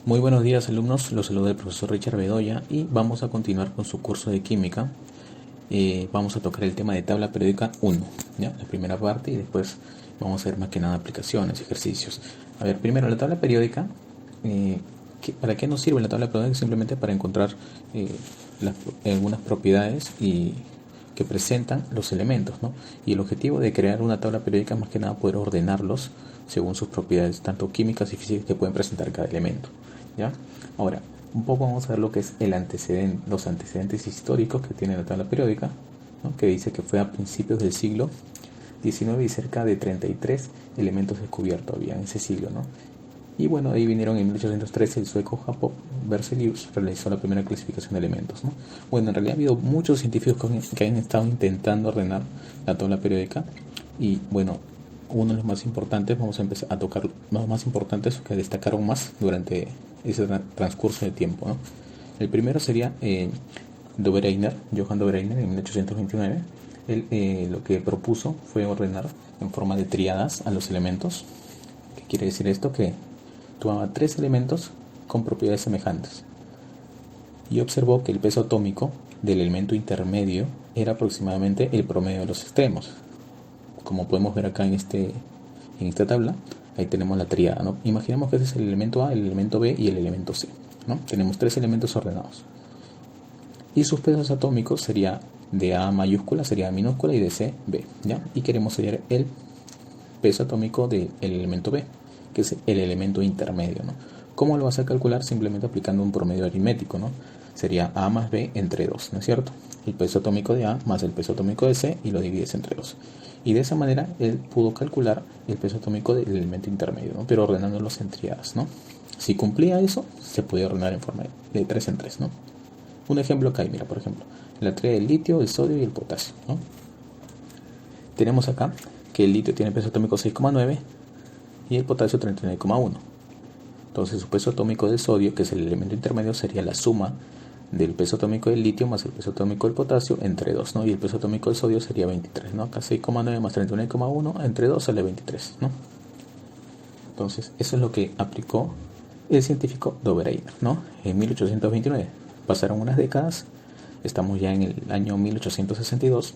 Muy buenos días alumnos, los saluda el profesor Richard Bedoya y vamos a continuar con su curso de química. Vamos a tocar el tema de tabla periódica 1, ¿ya? La primera parte, y después vamos a ver más que nada aplicaciones, ejercicios. A ver, primero la tabla periódica. ¿Para qué nos sirve la tabla periódica? Simplemente para encontrar algunas propiedades que presentan los elementos, ¿no? Y el objetivo de crear una tabla periódica es más que nada poder ordenarlos según sus propiedades, tanto químicas y físicas, que pueden presentar cada elemento, ¿ya? Ahora, un poco vamos a ver lo que es los antecedentes históricos que tiene la tabla periódica, ¿no? Que dice que fue a principios del siglo XIX y cerca de 33 elementos descubiertos había en ese siglo, ¿no? Y bueno, ahí vinieron en 1813 el sueco Jacob Berzelius realizó la primera clasificación de elementos, ¿no? Bueno, en realidad ha habido muchos científicos que han estado intentando ordenar la tabla periódica, y bueno, uno de los más importantes, vamos a empezar a tocar los más importantes que destacaron más durante ese transcurso de tiempo, ¿no? El primero sería Johann Dobereiner, en 1829. Él lo que propuso fue ordenar en forma de tríadas a los elementos. ¿Qué quiere decir esto? Que tomaba tres elementos con propiedades semejantes y observó que el peso atómico del elemento intermedio era aproximadamente el promedio de los extremos. Como podemos ver acá en esta tabla, ahí tenemos la tríada, ¿no? Imaginemos que este es el elemento A, el elemento B y el elemento C, ¿no? Tenemos tres elementos ordenados. Y sus pesos atómicos sería de A mayúscula, sería A minúscula, y de C, B, ¿ya? Y queremos hallar el peso atómico del elemento B, que es el elemento intermedio, ¿no? ¿Cómo lo vas a calcular? Simplemente aplicando un promedio aritmético, ¿no? Sería A más B entre 2, ¿no es cierto? El peso atómico de A más el peso atómico de C, y lo divides entre 2. Y de esa manera él pudo calcular el peso atómico del elemento intermedio, ¿no? Pero ordenándolos en tríadas, ¿no? Si cumplía eso, se podía ordenar en forma de 3 en 3, ¿no? Un ejemplo acá, mira, por ejemplo, la tríada del litio, el sodio y el potasio, ¿no? Tenemos acá que el litio tiene peso atómico 6,9 y el potasio 39,1. Entonces su peso atómico del sodio, que es el elemento intermedio, sería la suma del peso atómico del litio más el peso atómico del potasio entre 2, ¿no? Y el peso atómico del sodio sería 23, ¿no? Acá 6,9 más 39,1 entre 2 sale 23, ¿no? Entonces eso es lo que aplicó el científico Dobereiner, ¿no? En 1829. Pasaron unas décadas, estamos ya en el año 1862,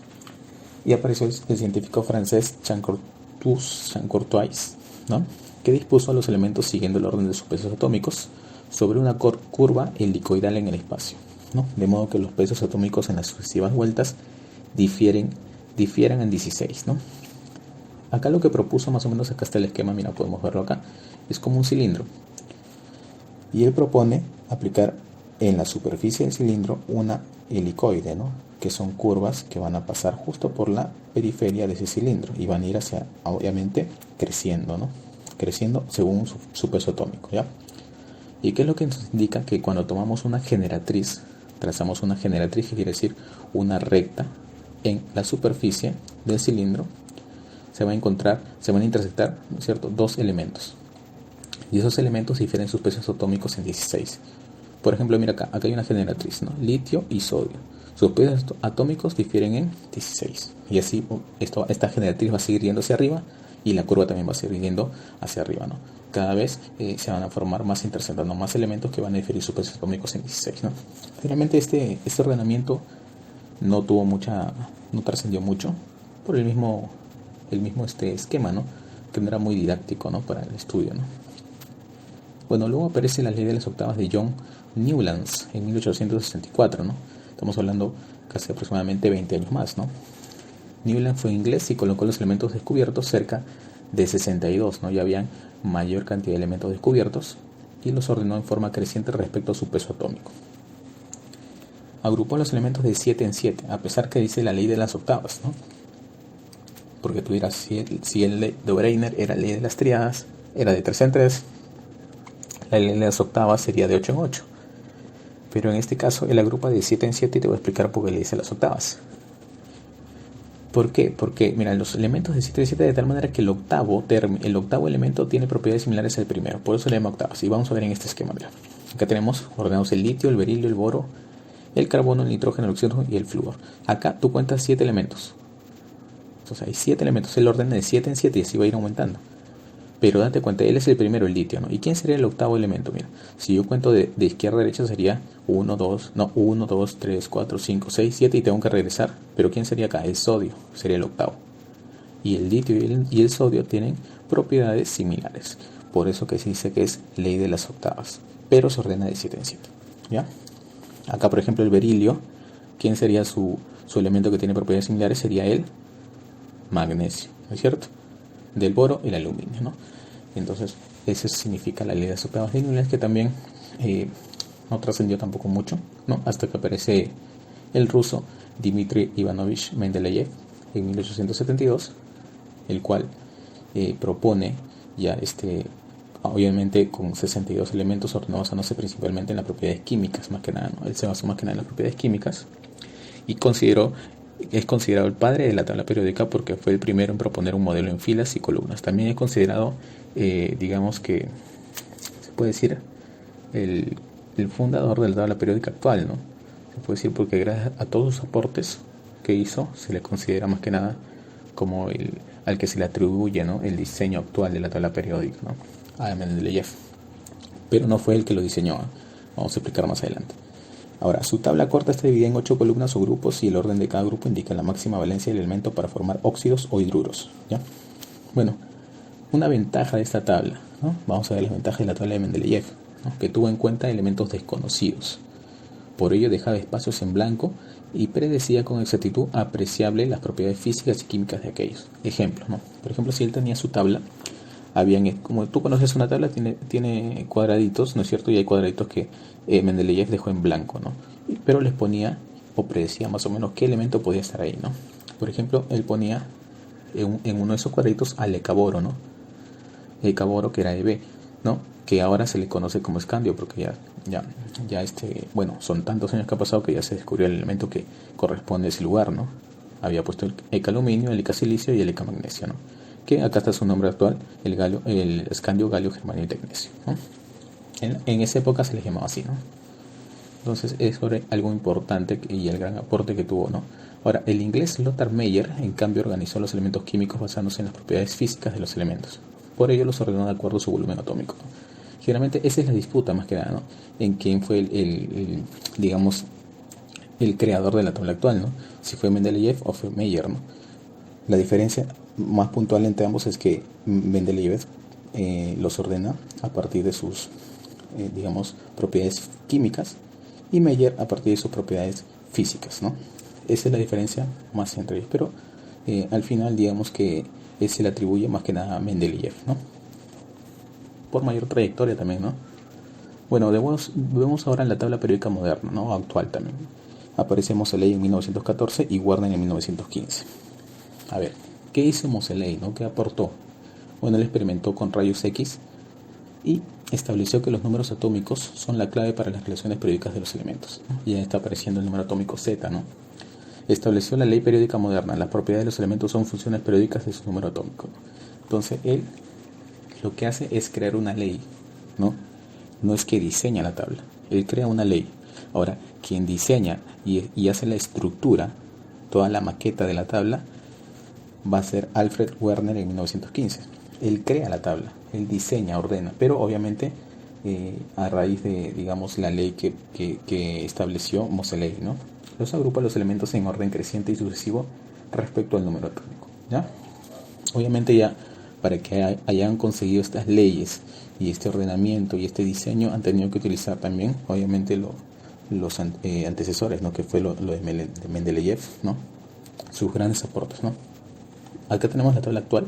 y apareció el científico francés Jean-Courtois, ¿no? Que dispuso a los elementos siguiendo el orden de sus pesos atómicos sobre una curva helicoidal en el espacio, ¿no? De modo que los pesos atómicos en las sucesivas vueltas difieran en 16, ¿no? Acá lo que propuso, más o menos, acá está el esquema, mira, podemos verlo acá, es como un cilindro, y él propone aplicar en la superficie del cilindro una helicoide, ¿no? Que son curvas que van a pasar justo por la periferia de ese cilindro y van a ir hacia, obviamente, creciendo, ¿no? Creciendo según su peso atómico, ¿ya? ¿Y qué es lo que nos indica? Que cuando tomamos una generatriz, trazamos una generatriz, que quiere decir una recta en la superficie del cilindro, se van a intersectar, ¿no es cierto?, dos elementos. Y esos elementos difieren sus pesos atómicos en 16. Por ejemplo, mira acá hay una generatriz, ¿no? Litio y sodio. Sus pesos atómicos difieren en 16. Y así esta generatriz va a seguir yendo hacia arriba, y la curva también va a seguir yendo hacia arriba, ¿no? Cada vez se van a formar más, intersectando más elementos que van a diferir sus pesos atómicos en 16, ¿no? Finalmente este ordenamiento no trascendió mucho por el mismo esquema, ¿no? Que no era muy didáctico, ¿no?, para el estudio, ¿no? Bueno, luego aparece la ley de las octavas de John Newlands en 1864, ¿no? Estamos hablando casi aproximadamente 20 años más, ¿no? Newland fue inglés y colocó los elementos descubiertos cerca de 62, ¿no? Ya habían mayor cantidad de elementos descubiertos y los ordenó en forma creciente respecto a su peso atómico. Agrupó los elementos de 7 en 7, a pesar que dice la ley de las octavas, ¿no? Porque tú dirás, si el de Dobereiner era la ley de las tríadas, era de 3 en 3, la ley de las octavas sería de 8 en 8. Pero en este caso él agrupa de 7 en 7, y te voy a explicar por qué le dice las octavas. ¿Por qué? Porque, mira, los elementos de 7 en 7, de tal manera que el octavo elemento tiene propiedades similares al primero. Por eso le llama octavas. Y vamos a ver en este esquema, mira. Acá tenemos ordenados el litio, el berilio, el boro, el carbono, el nitrógeno, el oxígeno y el flúor. Acá tú cuentas 7 elementos. Entonces hay 7 elementos. El orden de 7 en 7, y así va a ir aumentando. Pero date cuenta, él es el primero, el litio, ¿no? ¿Y quién sería el octavo elemento? Mira, si yo cuento de izquierda a derecha sería 1, 2, 3, 4, 5, 6, 7 y tengo que regresar. Pero ¿quién sería acá? El sodio sería el octavo. Y el litio y el sodio tienen propiedades similares. Por eso que se dice que es ley de las octavas. Pero se ordena de 7 en 7. ¿Ya? Acá, por ejemplo, el berilio, ¿quién sería su elemento que tiene propiedades similares? Sería el magnesio, ¿no es cierto? Del boro y el aluminio, ¿no? Entonces, eso significa la ley de las octavas lineales, que también no trascendió tampoco mucho, ¿no? Hasta que aparece el ruso Dmitri Ivanovich Mendeleev en 1872, el cual propone ya obviamente con 62 elementos ordenados basándose principalmente en las propiedades químicas, más que nada, ¿no? Él se basó más que nada en las propiedades químicas y es considerado el padre de la tabla periódica porque fue el primero en proponer un modelo en filas y columnas. También es considerado, digamos que se puede decir, el fundador de la tabla periódica actual, ¿no? Se puede decir porque gracias a todos sus aportes que hizo, se le considera más que nada como al que se le atribuye, ¿no?, el diseño actual de la tabla periódica, ¿no?, a Mendeleev. Pero no fue el que lo diseñó, ¿eh? Vamos a explicar más adelante. Ahora, su tabla corta está dividida en 8 columnas o grupos y el orden de cada grupo indica la máxima valencia del elemento para formar óxidos o hidruros, ¿ya? Bueno, una ventaja de esta tabla, ¿no? Vamos a ver las ventajas de la tabla de Mendeleev, ¿no?, que tuvo en cuenta elementos desconocidos. Por ello dejaba espacios en blanco y predecía con exactitud apreciable las propiedades físicas y químicas de aquellos. Ejemplos, ¿no? Por ejemplo, si él tenía su tabla, como tú conoces una tabla, tiene cuadraditos, ¿no es cierto? Y hay cuadraditos que Mendeleev dejó en blanco, ¿no? Pero les ponía o predecía más o menos qué elemento podía estar ahí, ¿no? Por ejemplo, él ponía en uno de esos cuadraditos al ecaboro, ¿no? El caboro, que era EB, ¿no?, que ahora se le conoce como escandio porque bueno, son tantos años que ha pasado que ya se descubrió el elemento que corresponde a ese lugar, ¿no? Había puesto el ecaluminio, el ecasilicio y el ecamagnesio, ¿no?, que acá está su nombre actual, el escandio, galio, germanio y tecnesio, ¿no? En esa época se les llamaba así, ¿no? Entonces es sobre algo importante y el gran aporte que tuvo, ¿no? Ahora, el inglés Lothar Meyer, en cambio, organizó los elementos químicos basándose en las propiedades físicas de los elementos. Por ello los ordenó de acuerdo a su volumen atómico, ¿no? Generalmente esa es la disputa más que nada, ¿no?, en quién fue digamos, el creador de la tabla actual, ¿no? Si fue Mendeleev o fue Meyer, ¿no? La diferencia más puntual entre ambos es que Mendeleev los ordena a partir de sus, digamos, propiedades químicas y Meyer a partir de sus propiedades físicas, ¿no? Esa es la diferencia más entre ellos, pero al final digamos que se le atribuye más que nada a Mendeleev, ¿no?, por mayor trayectoria también, ¿no? Bueno, vemos ahora en la tabla periódica moderna, ¿no?, actual también. Aparece Moseley en 1914 y Warner en 1915. A ver, ¿qué hizo Moseley, no? ¿Qué aportó? Bueno, él experimentó con rayos X y estableció que los números atómicos son la clave para las relaciones periódicas de los elementos, ¿no? Ya está apareciendo el número atómico Z, ¿no? Estableció la ley periódica moderna. Las propiedades de los elementos son funciones periódicas de su número atómico, ¿no? Entonces, él lo que hace es crear una ley, ¿no? No es que diseña la tabla, él crea una ley. Ahora, quien diseña y hace la estructura, toda la maqueta de la tabla, va a ser Alfred Werner en 1915. Él crea la tabla, él diseña, ordena, pero obviamente a raíz de, digamos, la ley que estableció Moseley, ¿no? Los agrupa los elementos en orden creciente y sucesivo respecto al número atómico, ¿ya? Obviamente ya para que hayan conseguido estas leyes y este ordenamiento y este diseño han tenido que utilizar también, obviamente, los antecesores, ¿no?, que fue lo de Mendeleev, ¿no?, sus grandes aportes, ¿no? Acá tenemos la tabla actual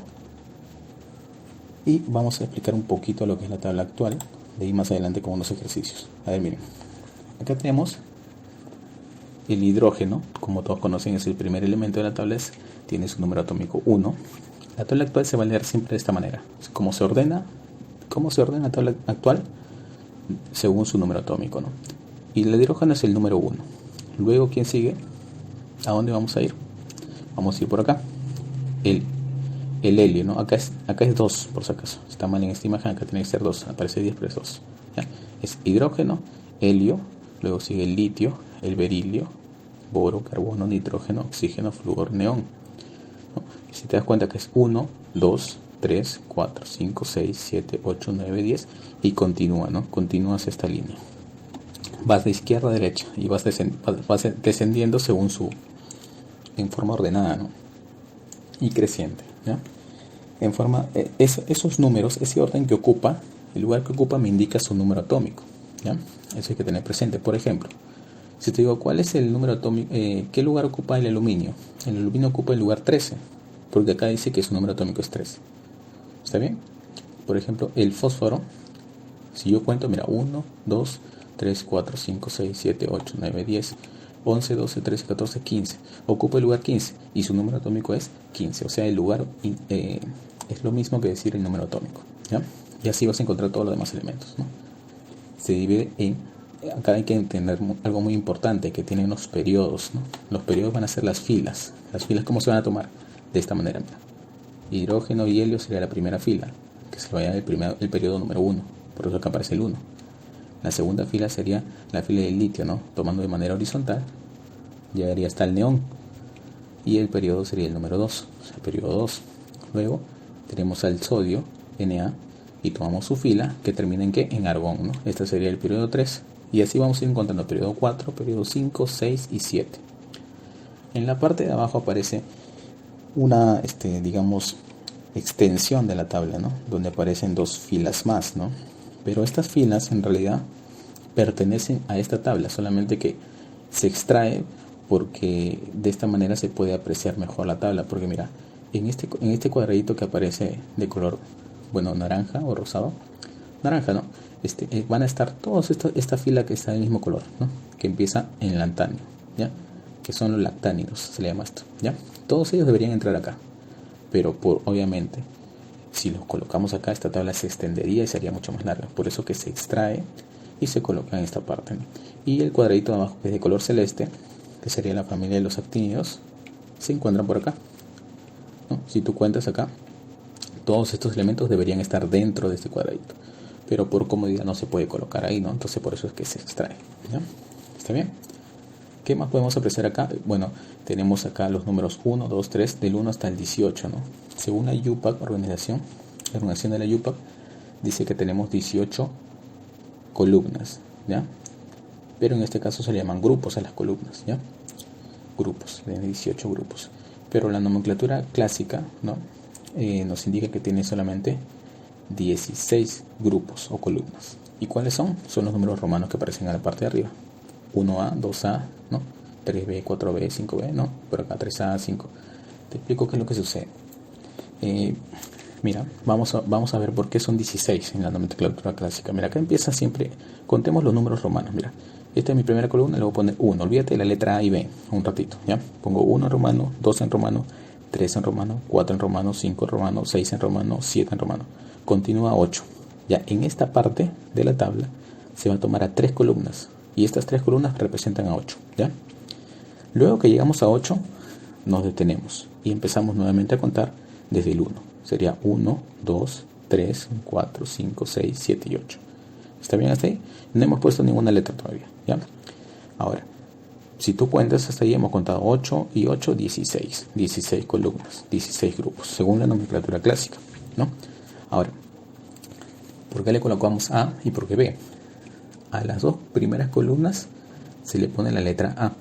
y vamos a explicar un poquito lo que es la tabla actual, de ahí más adelante con unos ejercicios. A ver, miren, acá tenemos el hidrógeno, como todos conocen, es el primer elemento de la tabla, tiene su número atómico 1. La tabla actual se va a leer siempre de esta manera. ¿Cómo se ordena la tabla actual? Según su número atómico, ¿no? Y el hidrógeno es el número 1. Luego, ¿quién sigue? ¿A dónde vamos a ir? Vamos a ir por acá. El helio, ¿no? Acá es 2, por si acaso. Está mal en esta imagen, acá tiene que ser 2. Aparece 10, pero es 2. ¿Ya? Es hidrógeno, helio, luego sigue el litio, el berilio, boro, carbono, nitrógeno, oxígeno, flúor, neón. Si te das cuenta que es 1, 2, 3, 4, 5, 6, 7, 8, 9, 10 y continúa, ¿no? Continúas esta línea. Vas de izquierda a derecha y vas descendiendo según en forma ordenada, ¿no? Y creciente, ¿ya? En forma, esos números, ese orden que ocupa, el lugar que ocupa me indica su número atómico, ¿ya? Eso hay que tener presente. Por ejemplo, si te digo cuál es el número atómico, ¿qué lugar ocupa el aluminio? El aluminio ocupa el lugar 13, porque acá dice que su número atómico es 13. ¿Está bien? Por ejemplo, el fósforo, si yo cuento, mira, 1, 2, 3, 4, 5, 6, 7, 8, 9, 10, 11, 12, 13, 14, 15. Ocupa el lugar 15 y su número atómico es 15. O sea, el lugar es lo mismo que decir el número atómico, ¿ya? Y así vas a encontrar todos los demás elementos, ¿no? Se divide en... Acá hay que entender algo muy importante, que tienen los periodos, ¿no? Los periodos van a ser las filas. ¿Las filas cómo se van a tomar? De esta manera, mira. Hidrógeno y helio sería la primera fila, que se vaya el periodo número 1. Por eso acá aparece el 1. La segunda fila sería la fila del litio, ¿no? Tomando de manera horizontal, llegaría hasta el neón. Y el periodo sería el número 2, o sea, periodo 2. Luego tenemos al sodio, Na, y tomamos su fila, que termina en ¿qué? En argón, ¿no? Este sería el periodo 3. Y así vamos a ir encontrando periodo 4, periodo 5, 6 y 7. En la parte de abajo aparece una, digamos, extensión de la tabla, ¿no? Donde aparecen dos filas más, ¿no? Pero estas filas en realidad pertenecen a esta tabla, solamente que se extrae porque de esta manera se puede apreciar mejor la tabla. Porque mira, en este cuadradito que aparece de color, bueno, naranja o rosado, naranja, ¿no? Van a estar todos esta fila que está del mismo color, ¿no? Que empieza en lantáneo, ¿ya? Que son los lactánidos, se le llama esto, ¿ya? Todos ellos deberían entrar acá, pero obviamente, si los colocamos acá, esta tabla se extendería y sería mucho más larga. Por eso que se extrae y se coloca en esta parte, ¿no? Y el cuadradito de abajo, que es de color celeste, que sería la familia de los actínidos, se encuentran por acá, ¿no? Si tú cuentas acá, todos estos elementos deberían estar dentro de este cuadradito, pero por comodidad no se puede colocar ahí, ¿no? Entonces por eso es que se extrae, ¿ya? ¿Está bien? ¿Qué más podemos apreciar acá? Bueno, tenemos acá los números 1, 2, 3, del 1 hasta el 18, ¿no? Según la UPAC, la organización de la UPAC, dice que tenemos 18 columnas, ¿ya? Pero en este caso se le llaman grupos a las columnas, ¿ya? Grupos, de 18 grupos. Pero la nomenclatura clásica, ¿no? Nos indica que tiene solamente 16 grupos o columnas. ¿Y cuáles son? Son los números romanos que aparecen en la parte de arriba. 1A, 2A, ¿no? 3B, 4B, 5B, ¿no? Por acá 3A, 5. Te explico qué es lo que sucede. Mira, vamos a ver por qué son 16 en la nomenclatura clásica. Mira, acá empieza siempre, contemos los números romanos. Mira, esta es mi primera columna, le voy a poner 1. Olvídate de la letra A y B, un ratito, ¿ya? Pongo 1 en romano, 2 en romano, 3 en romano, 4 en romano, 5 en romano, 6 en romano, 7 en romano. Continúa 8. Ya en esta parte de la tabla se va a tomar a 3 columnas. Y estas 3 columnas representan a 8, ¿ya? Luego que llegamos a 8, nos detenemos y empezamos nuevamente a contar desde el 1. Sería 1, 2, 3, 4, 5, 6, 7 y 8. ¿Está bien hasta ahí? No hemos puesto ninguna letra todavía, ¿ya? Ahora, si tú cuentas hasta ahí, hemos contado 8 y 8, 16. 16 columnas, 16 grupos, según la nomenclatura clásica, ¿no? Ahora, ¿por qué le colocamos A y por qué B? A las dos primeras columnas se le pone la letra A.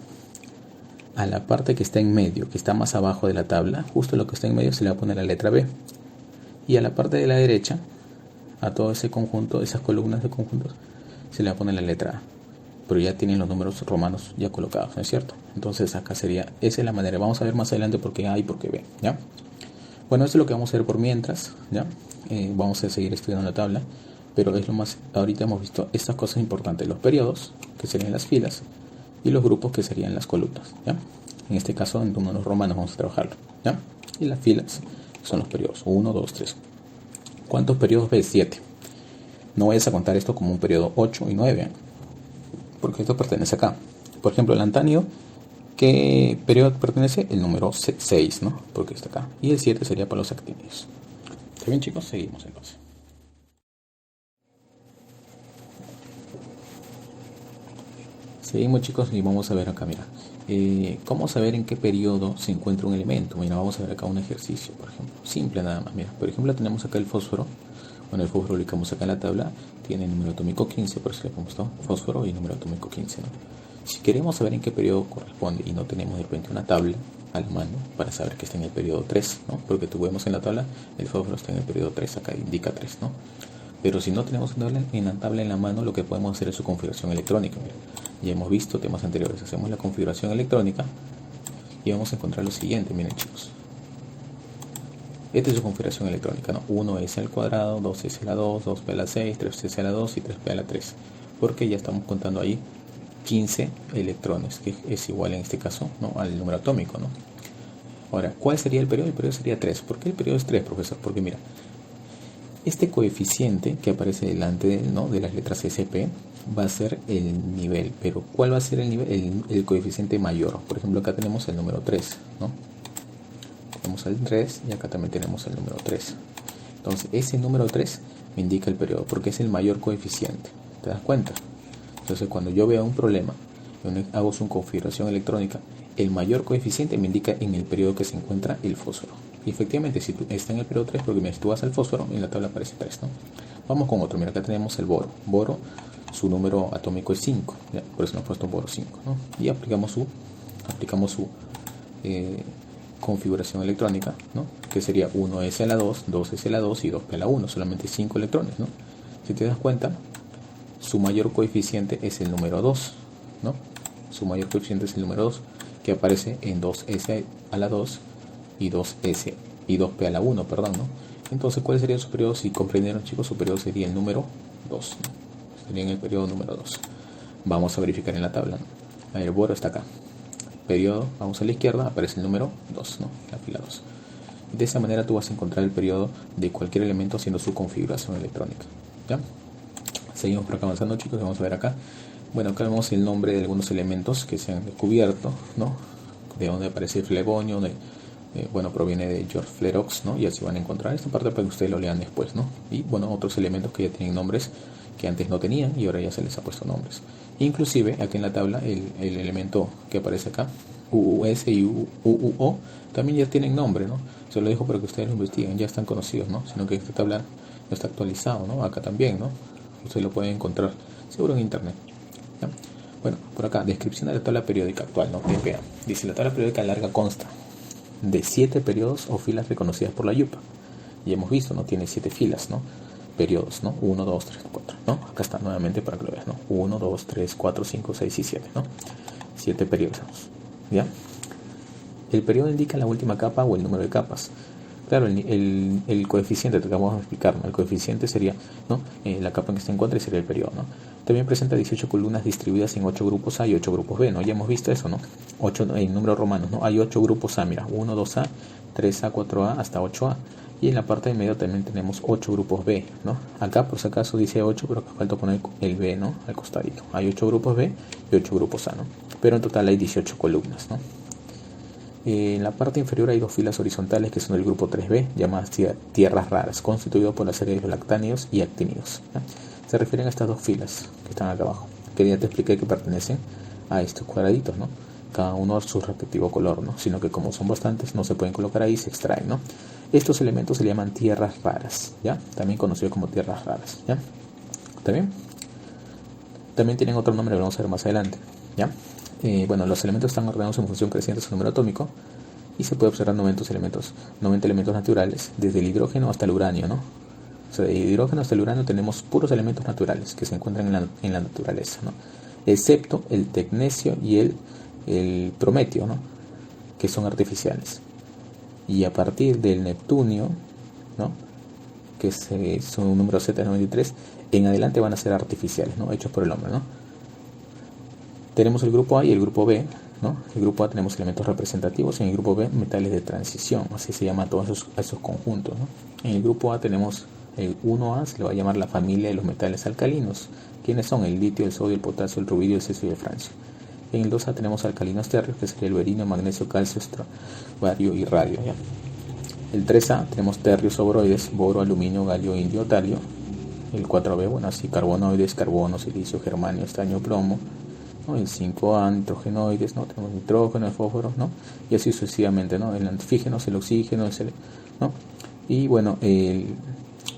A la parte que está en medio, que está más abajo de la tabla, justo lo que está en medio se le va a poner la letra B. Y a la parte de la derecha, a todo ese conjunto, esas columnas de conjuntos, se le va a poner la letra A. Pero ya tienen los números romanos ya colocados, ¿no es cierto? Entonces acá sería, esa es la manera. Vamos a ver más adelante por qué A y por qué B, ¿ya? Bueno, eso es lo que vamos a ver por mientras, ¿ya? Vamos a seguir estudiando la tabla. Pero es lo más, ahorita hemos visto estas cosas importantes, los periodos, que serían las filas, y los grupos, que serían las columnas, ¿ya? En este caso, en números romanos vamos a trabajarlo, ¿ya? Y las filas son los periodos, 1, 2, 3. ¿Cuántos periodos ves? 7. No vayas a contar esto como un periodo 8 y 9, porque esto pertenece acá. Por ejemplo, el lantáneo, ¿qué periodo pertenece? El número 6, ¿no? Porque está acá. Y el 7 sería para los actínidos. ¿Está bien, chicos? Seguimos entonces. Seguimos, chicos, y vamos a ver acá, mira. ¿Cómo saber en qué periodo se encuentra un elemento? Mira, vamos a ver acá un ejercicio, por ejemplo, simple nada más. Mira, por ejemplo, tenemos acá el fósforo. Bueno, el fósforo lo ubicamos acá en la tabla, tiene número atómico 15, por eso le hemos puesto fósforo y número atómico 15, ¿no? Si queremos saber en qué periodo corresponde y no tenemos de repente una tabla a la mano para saber que está en el periodo 3, ¿no? Porque tú vemos en la tabla, el fósforo está en el periodo 3, acá indica 3, ¿no? Pero si no tenemos una tabla en la mano, lo que podemos hacer es su configuración electrónica. Mira, ya hemos visto temas anteriores, hacemos la configuración electrónica y vamos a encontrar lo siguiente, miren chicos. Esta es su configuración electrónica, ¿no? 1s al cuadrado, 2s a la 2, 2p a la 6, 3s a la 2 y 3p a la 3. Porque ya estamos contando ahí 15 electrones, que es igual en este caso, ¿no?, al número atómico, ¿no? Ahora, ¿cuál sería el periodo? El periodo sería 3. ¿Por qué el periodo es 3, profesor? Porque mira, este coeficiente que aparece delante, ¿no?, de las letras SP va a ser el nivel. Pero ¿cuál va a ser el nivel? El coeficiente mayor. Por ejemplo, acá tenemos el número 3, ¿no? Tenemos el 3 y acá también tenemos el número 3. Entonces, ese número 3 me indica el periodo porque es el mayor coeficiente. ¿Te das cuenta? Entonces, cuando yo veo un problema, hago su configuración electrónica, el mayor coeficiente me indica en el periodo que se encuentra el fósforo. Y efectivamente, si está en el periodo 3, porque mira, si tú vas al fósforo, en la tabla aparece 3, ¿no? Vamos con otro. Mira, acá tenemos el boro. Boro, su número atómico es 5. ¿Ya? Por eso nos ha puesto boro 5, ¿no? Y aplicamos su configuración electrónica, ¿no?, que sería 1s a la 2, 2s a la 2 y 2p a la 1, solamente 5 electrones, ¿no? Si te das cuenta, su mayor coeficiente es el número 2, ¿no? Su mayor coeficiente es el número 2, que aparece en 2s a la 2 y 2s y 2p a la 1, perdón, ¿no? Entonces, ¿cuál sería su periodo? Si comprendieron, chicos, su periodo sería el número 2, ¿no? Sería en el periodo número 2. Vamos a verificar en la tabla, ¿no? A ver, el boro está acá. Periodo, vamos a la izquierda, aparece el número 2, ¿no?, la fila 2. De esa manera tú vas a encontrar el periodo de cualquier elemento haciendo su configuración electrónica, ¿ya? Seguimos por acá avanzando, chicos. Vamos a ver acá. Bueno, acá vemos el nombre de algunos elementos que se han descubierto, ¿no? De dónde aparece el flegonio, bueno, proviene de George Flerox, ¿no? Y así van a encontrar esta parte para que ustedes lo lean después, ¿no? Y bueno, otros elementos que ya tienen nombres que antes no tenían y ahora ya se les ha puesto nombres. Inclusive aquí en la tabla el elemento que aparece acá, UUS y UUO, también ya tienen nombre, ¿no? Se lo dejo para que ustedes lo investiguen, ya están conocidos, ¿no? Sino que esta tabla no está actualizado, ¿no? Acá también, ¿no? Ustedes lo pueden encontrar seguro en internet, ¿ya? Bueno, por acá, descripción de la tabla periódica actual, ¿no? TPA. Dice, la tabla periódica larga consta de 7 periodos o filas reconocidas por la YUPA. Y hemos visto, ¿no? Tiene 7 filas, ¿no? Periodos, ¿no? 1, 2, 3, 4, ¿no? Acá está nuevamente para que lo veas, ¿no? 1, 2, 3, 4, 5, 6 y 7, ¿no? 7 periodos, ¿ya? El periodo indica la última capa o el número de capas. Claro, el coeficiente, te acabamos de explicar, ¿no? El coeficiente sería, ¿no?, la capa en que se encuentra y sería el periodo, ¿no? También presenta 18 columnas distribuidas en 8 grupos A y 8 grupos B, ¿no? Ya hemos visto eso, ¿no? 8 en números romanos, ¿no? Hay 8 grupos A, mira, 1, 2A, 3A, 4A, hasta 8A. Y en la parte de medio también tenemos 8 grupos B, ¿no? Acá por si acaso dice 8, pero acá falta poner el B, ¿no?, al costadito. Hay 8 grupos B y 8 grupos A, ¿no? Pero en total hay 18 columnas, ¿no? En la parte inferior hay 2 filas horizontales que son el grupo 3B, llamadas tierras raras, constituido por la serie de los lactánidos y actínidos, ¿no? Se refieren a estas 2 filas que están acá abajo, que ya te expliqué que pertenecen a estos cuadraditos, ¿no? Cada uno a su respectivo color, ¿no? Sino que como son bastantes, no se pueden colocar ahí y se extraen, ¿no? Estos elementos se llaman tierras raras, ¿ya? También conocido como tierras raras, ¿ya? ¿Está bien? También tienen otro nombre, lo vamos a ver más adelante, ¿ya? Bueno, los elementos están ordenados en función creciente de su número atómico y se puede observar 90 elementos naturales, desde el hidrógeno hasta el uranio, ¿no? O sea, de hidrógeno hasta el uranio tenemos puros elementos naturales que se encuentran en la naturaleza, ¿no? Excepto el tecnecio y el prometio, ¿no?, que son artificiales. Y a partir del neptunio, ¿no?, que son un número Z93, en adelante van a ser artificiales, ¿no?, hechos por el hombre, ¿no? Tenemos el grupo A y el grupo B, ¿no? El grupo A tenemos elementos representativos y en el grupo B metales de transición, así se llama a todos esos conjuntos, ¿no? En el grupo A tenemos el 1A, se le va a llamar la familia de los metales alcalinos. ¿Quiénes son? El litio, el sodio, el potasio, el rubidio, el cesio y el francio. En el 2A tenemos alcalinos térreos, que sería el berilio, magnesio, calcio, bario y radio, ¿ya? El 3A tenemos terrios obroides, boro, aluminio, galio, indio, talio. El 4B, bueno, así carbonoides, carbono, silicio, germanio, estaño, plomo. ¿no? El 5A, nitrogenoides, ¿no? Tenemos nitrógeno, el fósforo, ¿no? Y así sucesivamente, ¿no? El antígeno, el oxígeno, ¿no? Y bueno, el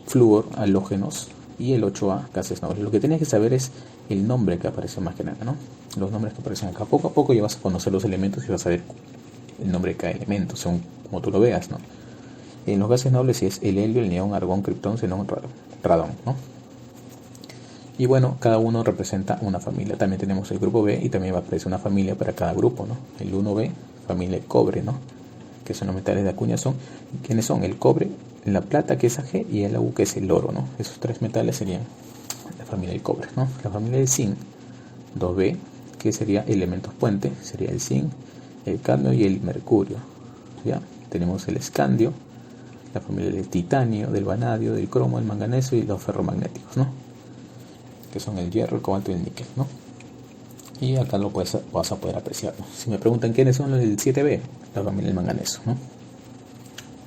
flúor, halógenos, y el 8A, gases nobles. Lo que tienes que saber es el nombre que aparece más que nada, ¿no? Los nombres que aparecen acá. Poco a poco ya vas a conocer los elementos y vas a ver el nombre de cada elemento, según como tú lo veas, ¿no? En los gases nobles es el helio, el neón, argón, kriptón, xenón, radón, ¿no? Y bueno, cada uno representa una familia. También tenemos el grupo B y también va a aparecer una familia para cada grupo, ¿no? El 1B, familia cobre, ¿no? Que son los metales de acuña, ¿quiénes son? El cobre, la plata, que es Ag, y el Au, que es el oro, ¿no? Esos tres metales serían la familia del cobre, ¿no? La familia del zinc, 2B, que sería elementos puente, sería el zinc, el cadmio y el mercurio, ¿ya? Tenemos el escandio, la familia del titanio, del vanadio, del cromo, el manganeso y los ferromagnéticos, ¿no? Que son el hierro, el cobalto y el níquel, ¿no? Y acá lo vas a poder apreciar, ¿no? Si me preguntan quiénes son los del 7B, la familia del manganeso, ¿no?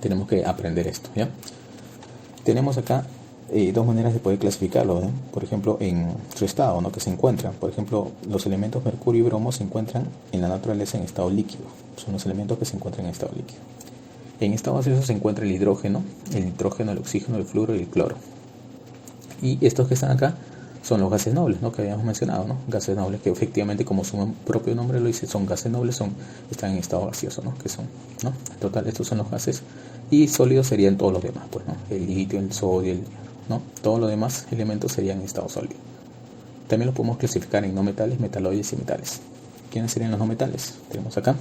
Tenemos que aprender esto, ¿ya? Tenemos acá dos maneras de poder clasificarlo, ¿eh? Por ejemplo, en su estado, ¿no? Que se encuentran. Por ejemplo, los elementos mercurio y bromo se encuentran en la naturaleza en estado líquido. Son los elementos que se encuentran en estado líquido. En estado gaseoso se encuentra el hidrógeno, el nitrógeno, el oxígeno, el fluoro y el cloro. Y estos que están acá son los gases nobles, ¿no? Que habíamos mencionado, ¿no? Gases nobles que efectivamente, como su propio nombre lo dice, son gases nobles, están en estado gaseoso, ¿no? Que son, ¿no? En total, estos son los gases. Y sólidos serían todos los demás, pues, ¿no? El litio, el sodio, ¿no? Todos los demás elementos serían en estado sólido. También los podemos clasificar en no metales, metaloides y metales. ¿Quiénes serían los no metales? Tenemos acá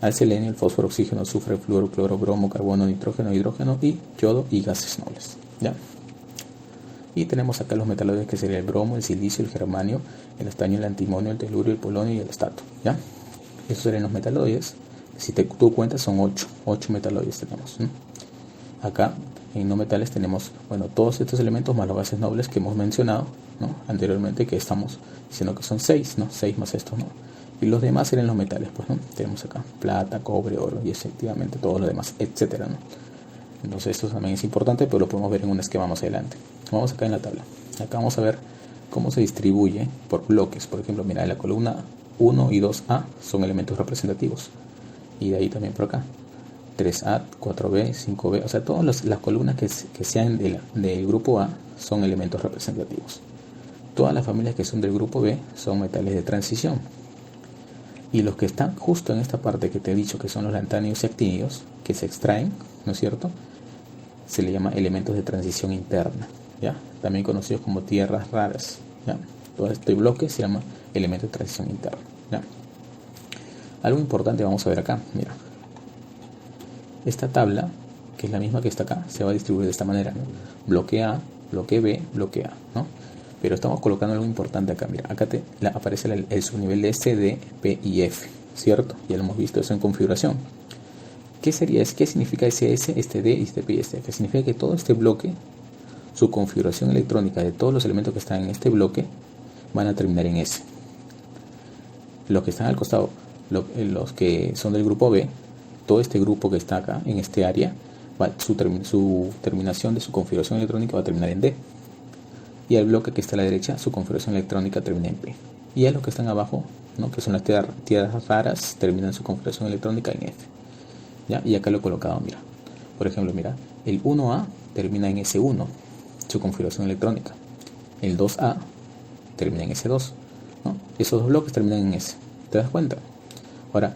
al selenio, el fósforo, oxígeno, azufre, fluoro, cloro, bromo, carbono, nitrógeno, hidrógeno y yodo y gases nobles, ¿ya? Y tenemos acá los metaloides, que sería el bromo, el silicio, el germanio, el estaño, el antimonio, el telurio, el polonio y el estato, ¿ya? Esos serían los metaloides. Si tú cuentas, son 8 metaloides tenemos, ¿no? Acá en no metales tenemos, bueno, todos estos elementos más los gases nobles que hemos mencionado, ¿no? Anteriormente, que estamos diciendo que son 6, ¿no? 6 más estos, ¿no? Y los demás serían los metales, pues, ¿no? Tenemos acá plata, cobre, oro y efectivamente todo lo demás, etcétera, ¿no? Entonces esto también es importante, pero lo podemos ver en un esquema más adelante. Vamos acá en la tabla. Acá vamos a ver cómo se distribuye por bloques. Por ejemplo, mira, en la columna 1 y 2A son elementos representativos. Y de ahí también por acá. 3A, 4B, 5B. O sea, todas las columnas que sean del grupo A son elementos representativos. Todas las familias que son del grupo B son metales de transición. Y los que están justo en esta parte que te he dicho, que son los lantánidos y actínidos, que se extraen, ¿no es cierto?, se le llama elementos de transición interna, ¿ya? También conocidos como tierras raras, ¿ya? Todo este bloque se llama elemento de transición interna, ¿ya? Algo importante vamos a ver acá, mira. Esta tabla, que es la misma que está acá, se va a distribuir de esta manera, ¿no? Bloque A, bloque B, bloque A, ¿no? Pero estamos colocando algo importante acá, mira. Acá aparece el subnivel de S, D, P y F, ¿cierto? Ya lo hemos visto eso en configuración. ¿Qué significa SS, este D, este P y este F? Significa que todo este bloque, su configuración electrónica de todos los elementos que están en este bloque, van a terminar en S. Los que están al costado, los que son del grupo B, todo este grupo que está acá, en este área, su terminación de su configuración electrónica va a terminar en D. Y el bloque que está a la derecha, su configuración electrónica termina en P. Y a los que están abajo, ¿no?, que son las tierras raras, terminan su configuración electrónica en F. ¿Ya? Y acá lo he colocado, mira. Por ejemplo, mira, el 1A termina en S1, su configuración electrónica. El 2A termina en S2, ¿no? Esos dos bloques terminan en S. ¿Te das cuenta? Ahora,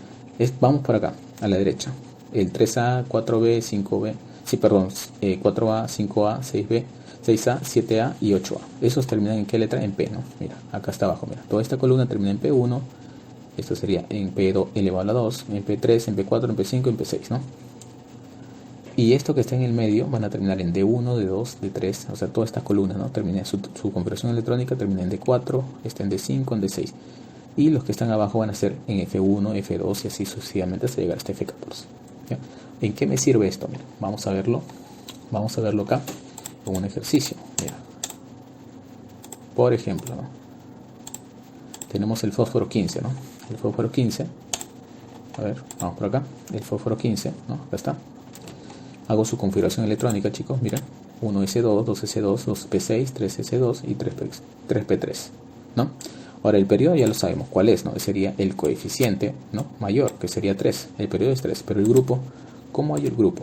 vamos por acá, a la derecha. El 3A, 4B, 5B, 4A, 5A, 6B, 6A, 7A y 8A. Esos terminan en qué letra? En P, ¿no? Mira, acá está abajo, mira. Toda esta columna termina en P1. Esto sería en P2 elevado a la 2, en P3, en P4, en P5, en P6, ¿no? Y esto que está en el medio van a terminar en D1, D2, D3, o sea, todas estas columnas, ¿no? Termina su configuración electrónica, termina en D4, está en D5, en D6. Y los que están abajo van a ser en F1, F2 y así sucesivamente hasta llegar hasta F14. ¿Ya? ¿En qué me sirve esto? Mira, vamos a verlo acá con un ejercicio. Mira. Por ejemplo, ¿no?, tenemos el fósforo 15, ¿no? El fósforo 15, a ver, vamos por acá, el fósforo 15, ¿no? Acá está. Hago su configuración electrónica, chicos, mira, 1S2, 2S2, 2P6, 3S2 y 3P3, ¿no? Ahora el periodo ya lo sabemos cuál es, ¿no? Sería el coeficiente, ¿no? Mayor, que sería 3. El periodo es 3, pero el grupo, ¿cómo hay el grupo?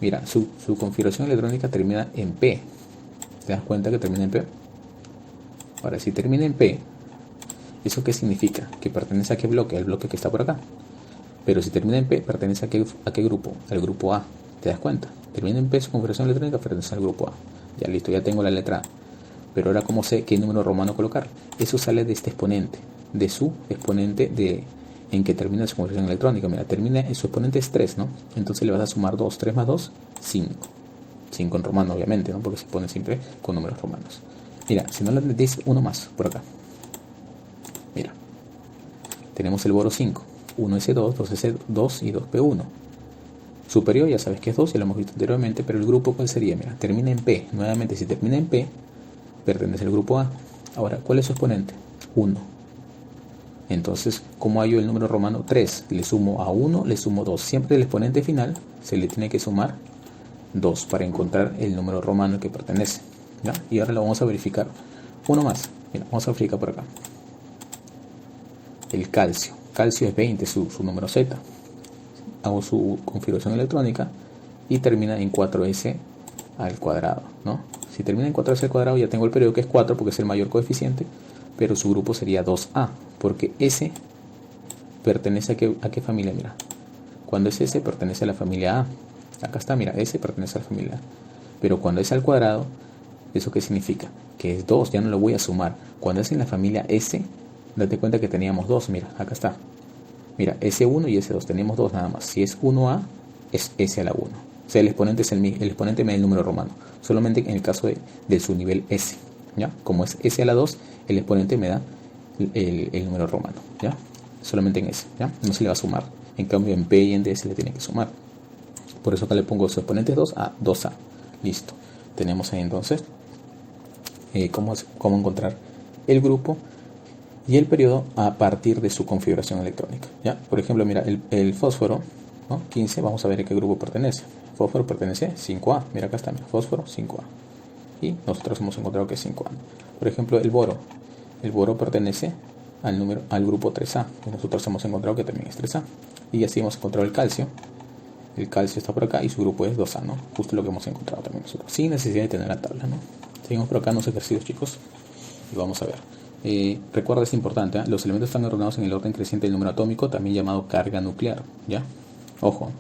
Mira, su configuración electrónica termina en P. ¿Te das cuenta que termina en P? Ahora, si termina en P, ¿eso qué significa? Que pertenece a qué bloque, al bloque que está por acá. Pero si termina en P, pertenece a qué grupo, al grupo A. ¿Te das cuenta? Termina en P, su configuración electrónica pertenece al grupo A. Ya listo, ya tengo la letra A. Pero ahora, ¿cómo sé qué número romano colocar? Eso sale de este exponente, de su exponente en que termina su configuración electrónica. Mira, su exponente es 3, ¿no? Entonces le vas a sumar 2, 3 más 2, 5. 5 en romano, obviamente, ¿no? Porque se pone siempre con números romanos. Mira, si no lo entendéis, uno más, por acá. Mira, tenemos el boro 5. 1S2, 2S2 y 2P1. Superior ya sabes que es 2, ya lo hemos visto anteriormente, pero el grupo ¿cuál sería? Mira, termina en P. Nuevamente, si termina en P, pertenece al grupo A. Ahora, ¿cuál es su exponente? 1. Entonces, ¿cómo hallo el número romano? 3. Le sumo a 1, le sumo 2. Siempre el exponente final se le tiene que sumar 2 para encontrar el número romano al que pertenece. ¿Ya? Y ahora lo vamos a verificar. Uno más. Mira, vamos a verificar por acá. El calcio. Calcio es 20, su número Z. Hago su configuración electrónica y termina en 4S al cuadrado, ¿no? Si termina en 4S al cuadrado ya tengo el periodo que es 4 porque es el mayor coeficiente, pero su grupo sería 2A, porque S pertenece a qué familia, mira. Cuando es S pertenece a la familia A. Acá está, mira, S pertenece a la familia A. Pero cuando es al cuadrado, ¿eso qué significa? Que es 2, ya no lo voy a sumar. Cuando es en la familia S, date cuenta que teníamos 2, mira, acá está. Mira, S1 y S2, tenemos 2 nada más. Si es 1A, es S a la 1. O sea, el exponente me da el número romano. Solamente en el caso de su nivel S. ¿Ya? Como es S a la 2, el exponente me da el número romano. ¿Ya? Solamente en S. ¿Ya? No se le va a sumar. En cambio, en P y en D se le tiene que sumar. Por eso acá le pongo su exponente 2A, 2A. Listo. Tenemos ahí entonces cómo encontrar el grupo y el periodo a partir de su configuración electrónica. ¿Ya? Por ejemplo, mira, el fósforo, ¿no? 15, vamos a ver a qué grupo pertenece. Fósforo pertenece 5A. Mira, acá está, mira, fósforo 5A. Y nosotros hemos encontrado que es 5A. Por ejemplo, el boro. El boro pertenece al grupo 3A. Y nosotros hemos encontrado que también es 3A. Y así hemos encontrado el calcio. El calcio está por acá y su grupo es 2A, ¿no? Justo lo que hemos encontrado también nosotros. Sin necesidad de tener la tabla, ¿no? Seguimos por acá en los ejercicios, chicos. Y vamos a ver. Recuerda, es importante, ¿eh? Los elementos están ordenados en el orden creciente del número atómico, también llamado carga nuclear. ¿Ya? Ojo.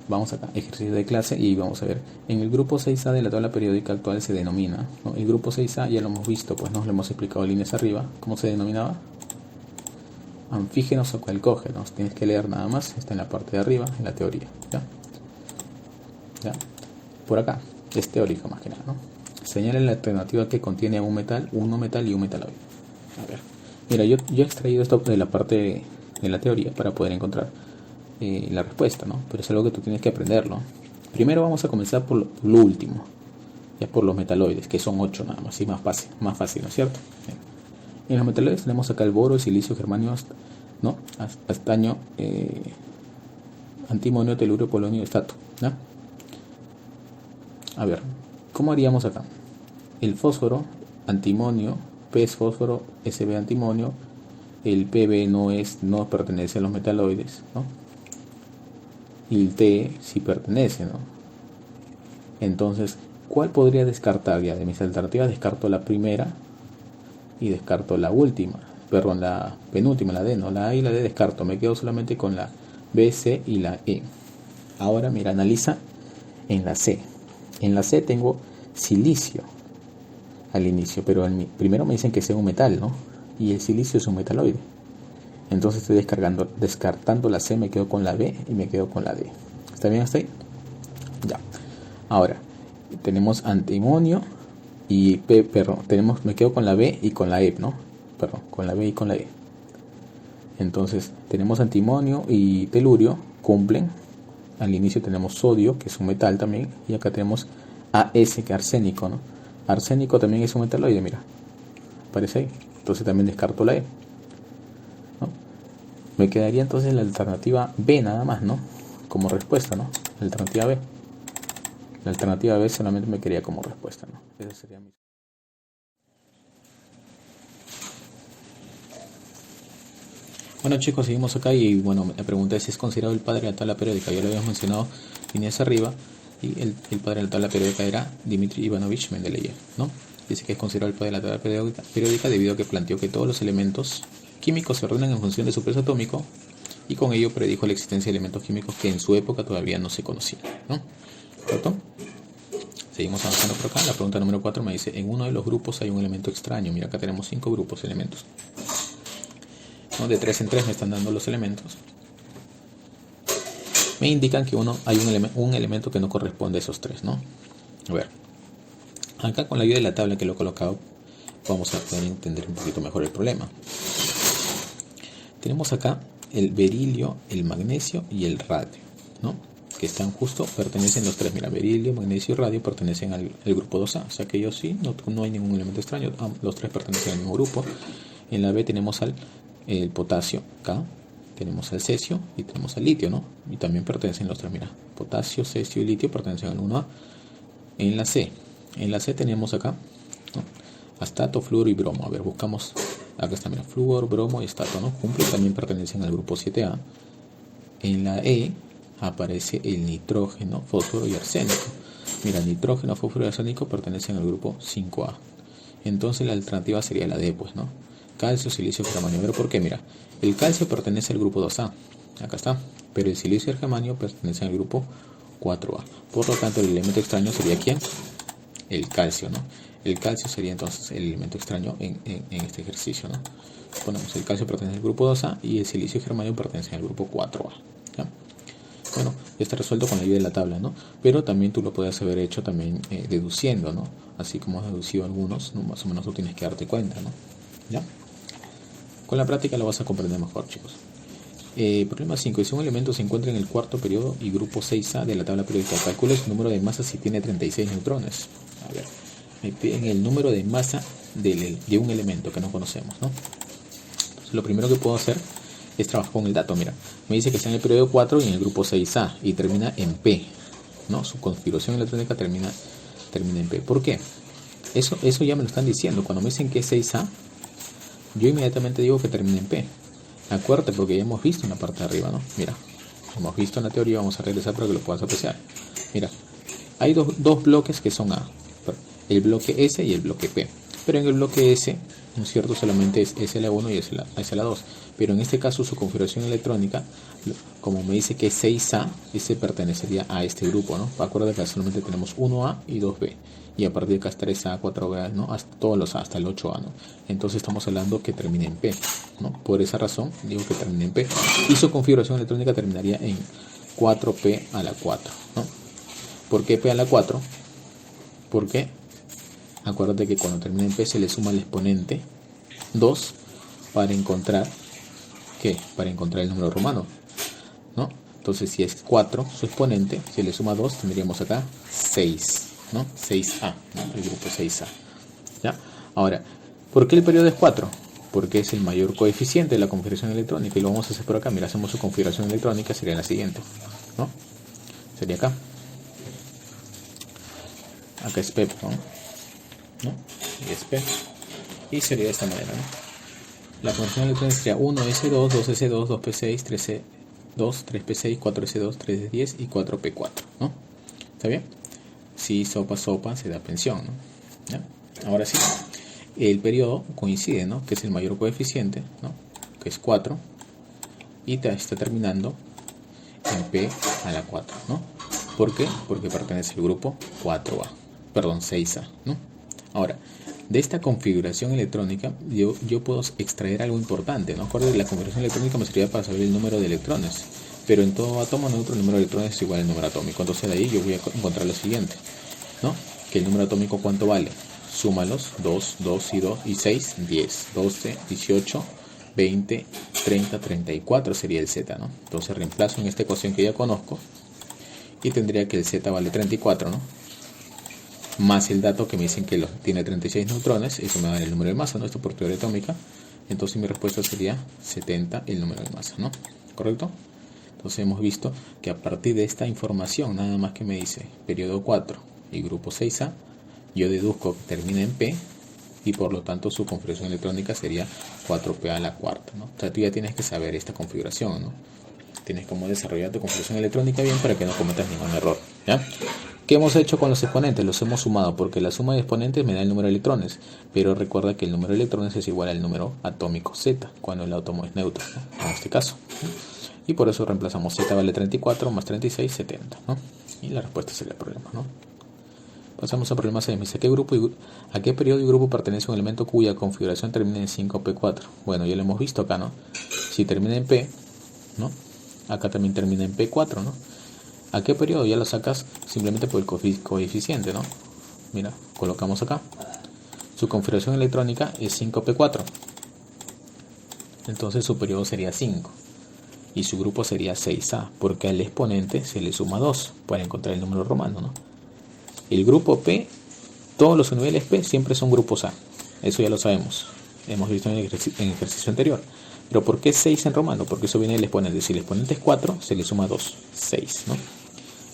Vamos acá, ejercicio de clase, y vamos a ver. En el grupo 6A de la tabla periódica actual se denomina, ¿no? El grupo 6A ya lo hemos visto, pues nos lo hemos explicado líneas arriba. ¿Cómo se denominaba? Anfígenos o calcógenos. Tienes que leer nada más. Está en la parte de arriba, en la teoría. ¿Ya? ¿Ya? Por acá. Es teórico más que nada, ¿no? Señala la alternativa que contiene un metal y un metaloide. A ver. Mira, yo he extraído esto de la parte de la teoría para poder encontrar la respuesta, ¿no? Pero es algo que tú tienes que aprenderlo. Primero vamos a comenzar por lo último. Ya por los metaloides, que son 8 nada más. Y más fácil, ¿no es cierto? Bien. En los metaloides tenemos acá el boro, el silicio, germanio, ¿no? Estaño, antimonio, telurio, polonio, estato. ¿Ya? A ver, ¿cómo haríamos acá? El fósforo, antimonio, P es fósforo, Sb antimonio, el Pb no pertenece a los metaloides, ¿no? Y el T sí pertenece, ¿no? Entonces, ¿cuál podría descartar? Ya de mis alternativas descarto la primera y descarto la última, perdón, la penúltima, la D, no, la A y la D descarto, me quedo solamente con la B, C y la E. Ahora mira, analiza en la C. En la C tengo silicio al inicio, pero primero me dicen que sea un metal, ¿no? Y el silicio es un metaloide. Entonces estoy descartando la C, me quedo con la B y me quedo con la D. ¿Está bien hasta ahí? Ya. Ahora, tenemos antimonio y me quedo con la B y con la E, ¿no? Perdón, con la B y con la E. Entonces, tenemos antimonio y telurio, cumplen. Al inicio tenemos sodio, que es un metal también, y acá tenemos AS, que es arsénico, ¿no? Arsénico también es un metaloide, mira. Aparece ahí. Entonces también descarto la E, ¿no? Me quedaría entonces la alternativa B nada más, ¿no? Como respuesta, ¿no? La alternativa B. La alternativa B solamente me quedaría como respuesta, ¿no? Esa sería mi... Bueno chicos, seguimos acá y bueno, la pregunta es si es considerado el padre de la tabla periódica. Ya lo habíamos mencionado líneas arriba y el padre de la tabla periódica era Dmitri Ivanovich Mendeleev, ¿no? Dice que es considerado el padre de la tabla periódica debido a que planteó que todos los elementos químicos se ordenan en función de su peso atómico y con ello predijo la existencia de elementos químicos que en su época todavía no se conocían, ¿no? ¿Correcto? Seguimos avanzando por acá. La pregunta número 4 me dice, en uno de los grupos hay un elemento extraño. Mira, acá tenemos 5 grupos de elementos, ¿no? De 3 en 3 me están dando los elementos. Me indican que hay un elemento que no corresponde a esos 3, ¿no? A ver, acá con la ayuda de la tabla que lo he colocado, vamos a poder entender un poquito mejor el problema. Tenemos acá el berilio, el magnesio y el radio, ¿no? Que están justo, pertenecen los 3. Mira, berilio, magnesio y radio pertenecen al grupo 2A. O sea que ellos sí, no hay ningún elemento extraño. Los 3 pertenecen al mismo grupo. En la B tenemos el potasio, K. Tenemos al cesio y tenemos al litio, ¿no? Y también pertenecen los 3. Mira, potasio, cesio y litio pertenecen al 1A. En la C tenemos acá, ¿no? Astato, flúor y bromo. A ver, buscamos. Acá está, mira, flúor, bromo y estato, ¿no? Juntos también pertenecen al grupo 7A. En la E aparece el nitrógeno, fósforo y arsénico. Mira, nitrógeno, fósforo y arsénico pertenecen al grupo 5A. Entonces la alternativa sería la D, pues, ¿no? Calcio, silicio, germanio. A ver, ¿por qué? Mira, el calcio pertenece al grupo 2A. Acá está. Pero el silicio y el germanio pertenecen al grupo 4A. Por lo tanto, el elemento extraño sería ¿quién? El calcio, ¿no? El calcio sería entonces el elemento extraño en este ejercicio, ¿no? Ponemos el calcio pertenece al grupo 2A y el silicio y germanio pertenecen al grupo 4A. ¿Ya? Bueno, ya está resuelto con la ayuda de la tabla, ¿no? Pero también tú lo puedes haber hecho también deduciendo, ¿no? Así como has deducido algunos, ¿no? Más o menos tú tienes que darte cuenta, ¿no? ¿Ya? Con la práctica lo vas a comprender mejor, chicos. Problema 5. Si un elemento se encuentra en el cuarto periodo y grupo 6A de la tabla periódica, calcula su número de masa si tiene 36 neutrones. A ver, me piden el número de masa de un elemento que no conocemos, ¿no? Entonces, lo primero que puedo hacer es trabajar con el dato. Mira, me dice que está en el periodo 4 y en el grupo 6A y termina en P, ¿no? Su configuración electrónica termina en P. ¿Por qué? Eso ya me lo están diciendo. Cuando me dicen que es 6A, yo inmediatamente digo que termina en P. Acuérdate, porque ya hemos visto en la parte de arriba, ¿no? Mira, hemos visto en la teoría, vamos a regresar para que lo puedas apreciar. Mira, hay dos bloques que son A, el bloque S y el bloque P. Pero en el bloque S, ¿no es cierto? Solamente es SL1 y SL2. Pero en este caso su configuración electrónica, como me dice que es 6A, ese pertenecería a este grupo, ¿no? Acuérdate que solamente tenemos 1A y 2B. Y a partir de acá es 3A, 4B, ¿no? Hasta todos los A, hasta el 8A, ¿no? Entonces estamos hablando que termina en P, ¿no? Por esa razón digo que termina en P. Y su configuración electrónica terminaría en 4P a la 4, ¿no? ¿Por qué P a la 4? Porque acuérdate que cuando termina en P se le suma el exponente 2 para encontrar, ¿qué? Para encontrar el número romano, ¿no? Entonces si es 4 su exponente, si le suma 2 tendríamos acá 6, ¿no? 6A, ¿no? El grupo 6A. ¿Ya? Ahora, ¿por qué el periodo es 4? Porque es el mayor coeficiente de la configuración electrónica y lo vamos a hacer por acá. Mira, hacemos su configuración electrónica, sería la siguiente, ¿no? Sería acá. Acá es P, ¿no? Y es P. Y sería de esta manera, ¿no? La configuración electrónica sería 1S2, 2S2, 2P6, 3C2, 3P6, 4S2, 3D10 y 4P4, ¿no? ¿Está bien? Si sopa, se da pensión, ¿no? ¿Ya? Ahora sí, el periodo coincide, ¿no? Que es el mayor coeficiente, ¿no? Que es 4 y está terminando en P a la 4, ¿no? ¿Por qué? Porque pertenece al grupo 4A, perdón, 6A, ¿no? Ahora, de esta configuración electrónica yo puedo extraer algo importante, ¿no? Acuérdense, la configuración electrónica me serviría para saber el número de electrones, pero en todo átomo neutro el número de electrones es igual al número atómico. Entonces de ahí yo voy a encontrar lo siguiente, ¿no? Que el número atómico, ¿cuánto vale? Súmalos, 2, 2 y 2 y 6, 10, 12, 18, 20, 30, 34 sería el Z, ¿no? Entonces reemplazo en esta ecuación que ya conozco y tendría que el Z vale 34, ¿no? Más el dato que me dicen que tiene 36 neutrones, eso me da el número de masa, ¿no? Esto por teoría atómica. Entonces mi respuesta sería 70 el número de masa, ¿no? ¿Correcto? Entonces hemos visto que a partir de esta información, nada más que me dice periodo 4 y grupo 6A, yo deduzco que termina en P y por lo tanto su configuración electrónica sería 4p a la cuarta, ¿no? O sea, tú ya tienes que saber esta configuración, ¿no? Tienes cómo desarrollar tu configuración electrónica bien para que no cometas ningún error, ¿ya? ¿Qué hemos hecho con los exponentes? Los hemos sumado porque la suma de exponentes me da el número de electrones, pero recuerda que el número de electrones es igual al número atómico Z cuando el átomo es neutro, ¿no? En este caso, ¿no? Y por eso reemplazamos Z vale 34 más 36, 70, ¿no? Y la respuesta sería el problema, ¿no? Pasamos al problema 6. Me dice, ¿a qué periodo y grupo pertenece un elemento cuya configuración termina en 5p4? Bueno, ya lo hemos visto acá, ¿no? Si termina en p, ¿no? Acá también termina en p4, ¿no? ¿A qué periodo? Ya lo sacas simplemente por el coeficiente, ¿no? Mira, colocamos acá. Su configuración electrónica es 5p4. Entonces su periodo sería 5. Y su grupo sería 6a, porque al exponente se le suma 2 para encontrar el número romano, ¿no? El grupo P, todos los niveles P siempre son grupos A. Eso ya lo sabemos. Hemos visto en el ejercicio anterior. Pero ¿por qué 6 en romano? Porque eso viene del exponente. Si el exponente es 4, se le suma 2. 6, ¿no?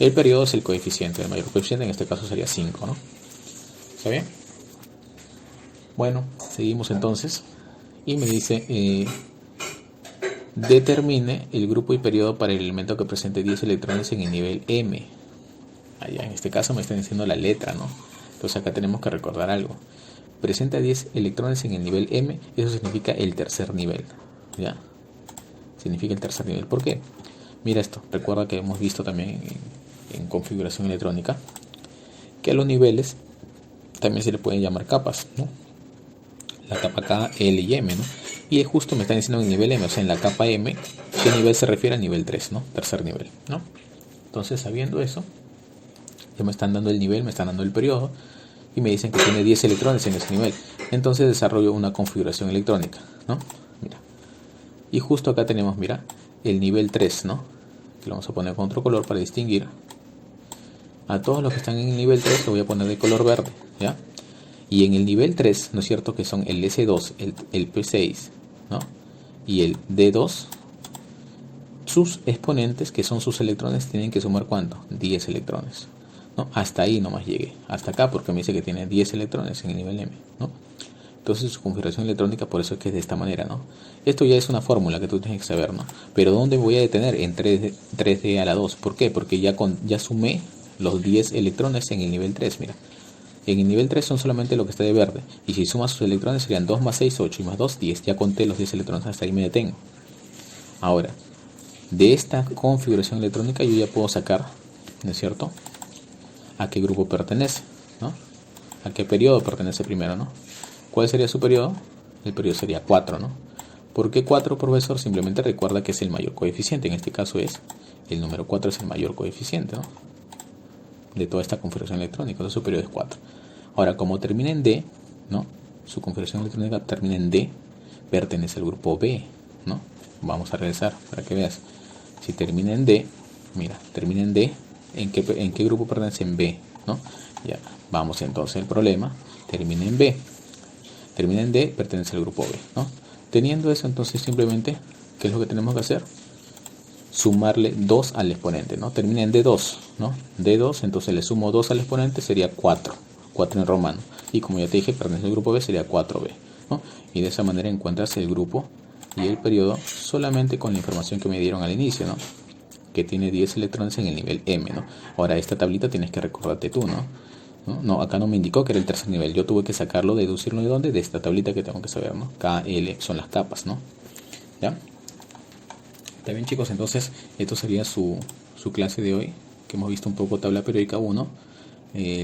El periodo es el coeficiente. El mayor coeficiente en este caso sería 5, ¿no? ¿Está bien? Bueno, seguimos entonces. Y me dice, determine el grupo y periodo para el elemento que presente 10 electrones en el nivel M. Allá en este caso me están diciendo la letra, ¿no? Entonces acá tenemos que recordar algo. Presenta 10 electrones en el nivel M, eso significa el tercer nivel, ¿ya? Significa el tercer nivel. ¿Por qué? Mira esto, recuerda que hemos visto también en configuración electrónica que a los niveles también se le pueden llamar capas, ¿no? La capa K, L y M, ¿no? Y justo me están diciendo en el nivel M, o sea, en la capa M, ¿qué nivel se refiere? Al nivel 3, ¿no? Tercer nivel, ¿no? Entonces, sabiendo eso, ya me están dando el nivel, me están dando el periodo y me dicen que tiene 10 electrones en ese nivel. Entonces desarrollo una configuración electrónica, ¿no? Mira. Y justo acá tenemos, mira, el nivel 3, ¿no? Que lo vamos a poner con otro color para distinguir. A todos los que están en el nivel 3 lo voy a poner de color verde, ¿ya? Y en el nivel 3, ¿no es cierto? Que son el S2, el P6, ¿no? Y el D2, sus exponentes, que son sus electrones, tienen que sumar ¿cuánto? 10 electrones. ¿No? Hasta ahí nomás llegué, hasta acá, porque me dice que tiene 10 electrones en el nivel M, ¿no? Entonces su configuración electrónica, por eso es que es de esta manera, ¿no? Esto ya es una fórmula que tú tienes que saber, ¿no? Pero ¿dónde voy a detener? En 3D a la 2. ¿Por qué? Porque ya sumé los 10 electrones en el nivel 3, mira. En el nivel 3 son solamente lo que está de verde. Y si sumas sus electrones serían 2 más 6, 8 y más 2, 10. Ya conté los 10 electrones, hasta ahí me detengo. Ahora, de esta configuración electrónica yo ya puedo sacar, ¿no es cierto?, a qué grupo pertenece, ¿no? A qué periodo pertenece primero, ¿no? ¿Cuál sería su periodo? El periodo sería 4, ¿no? ¿Por qué 4, profesor? Simplemente recuerda que es el mayor coeficiente. En este caso es el número 4, es el mayor coeficiente, ¿no? De toda esta configuración electrónica. Entonces su periodo es 4. Ahora, como termina en D, ¿no? Su configuración electrónica termina en D, pertenece al grupo B, ¿no? Vamos a regresar para que veas. Si termina en D, mira, termina en D, ¿en qué grupo pertenece? En B, ¿no? Ya, vamos entonces al problema. Termina en B. Termina en D, pertenece al grupo B, ¿no? Teniendo eso, entonces simplemente, ¿qué es lo que tenemos que hacer? Sumarle 2 al exponente, ¿no? Termina en D2, ¿no? D2, entonces le sumo 2 al exponente, sería 4. 4 en romano. Y como ya te dije, pertenece al grupo B, sería 4B, ¿no? Y de esa manera encuentras el grupo y el periodo solamente con la información que me dieron al inicio, ¿no? Que tiene 10 electrones en el nivel M, ¿no? Ahora esta tablita tienes que recordarte tú, ¿no? No, acá no me indicó que era el tercer nivel. Yo tuve que sacarlo, deducirlo de dónde, de esta tablita que tengo que saber, ¿no? K, L son las capas, ¿no? ¿Ya? Está bien, chicos, entonces esto sería su clase de hoy, que hemos visto un poco tabla periódica 1.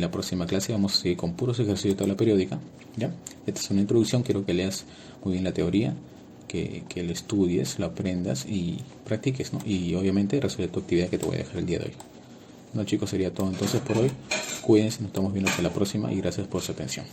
La próxima clase vamos a seguir con puros ejercicios de tabla periódica, ¿ya? Esta es una introducción, quiero que leas muy bien la teoría, que lo estudies, lo aprendas y practiques, ¿no? Y obviamente resuelve tu actividad que te voy a dejar el día de hoy. No, chicos, sería todo entonces por hoy. Cuídense, nos estamos viendo hasta la próxima y gracias por su atención.